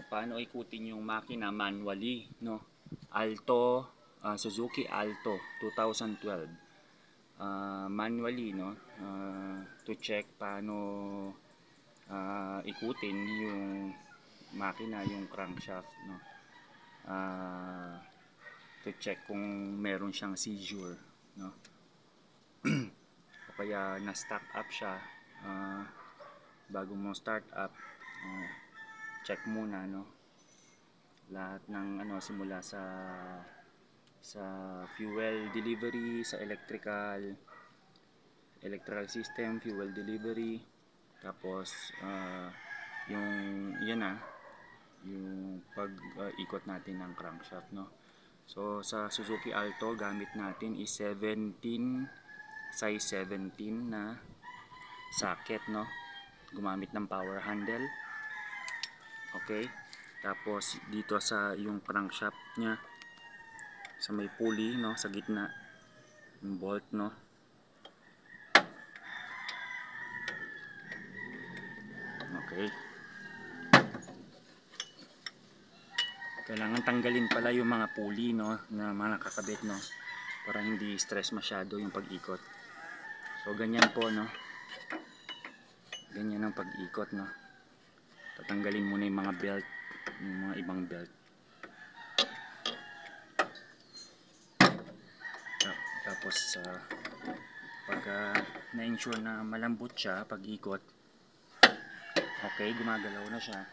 paano ikutin yung makina manually, no? Alto, Suzuki Alto 2012. Manually, no? To check paano ikutin yung makina, yung crankshaft, no? To check kung meron siyang seizure, no? O kaya na stack up siya. Bago mo start up, check muna, no? Lahat ng simula sa fuel delivery, sa electrical system, fuel delivery, tapos yung yung pag-ikot natin ng crankshaft, no? So sa Suzuki Alto, gamit natin is 17 size 17 na socket, no? Gumamit ng power handle. Okay, tapos dito sa yung crankshaft nya, sa may pulley, no, sa gitna yung bolt, no? Okay, kailangan tanggalin pala yung mga pulley, no, na mga nakakabit, no, para hindi stress masyado yung pag-ikot. So ganyan po, no, ganyan ang pag-ikot, no. Tatanggalin muna yung mga belt, yung mga ibang belt. Tapos pagka na-ensure na malambot siya pag-ikot, okay, gumagalaw na siya,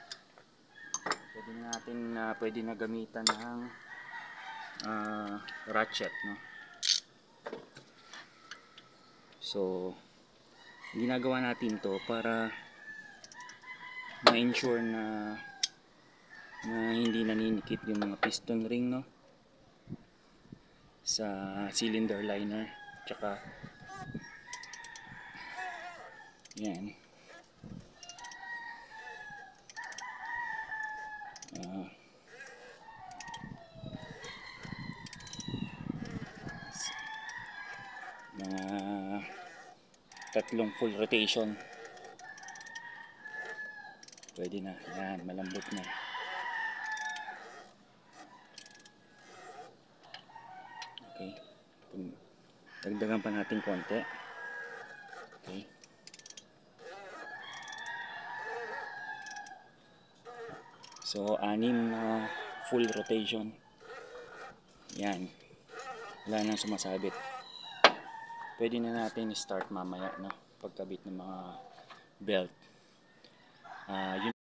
pwede na gamitan ng ratchet, no. So ginagawa natin to para ma-ensure na hindi naninikit yung mga piston ring, no, sa cylinder liner, tsaka yan, mga tatlong full rotation, pwede na yan, malambot na. Okay, dagdagan pa natin konti. Okay, so 6 na full rotation, yan, wala nang sumasabit. Pwede na natin start mamaya, no, pagkabit ng mga belt. Yun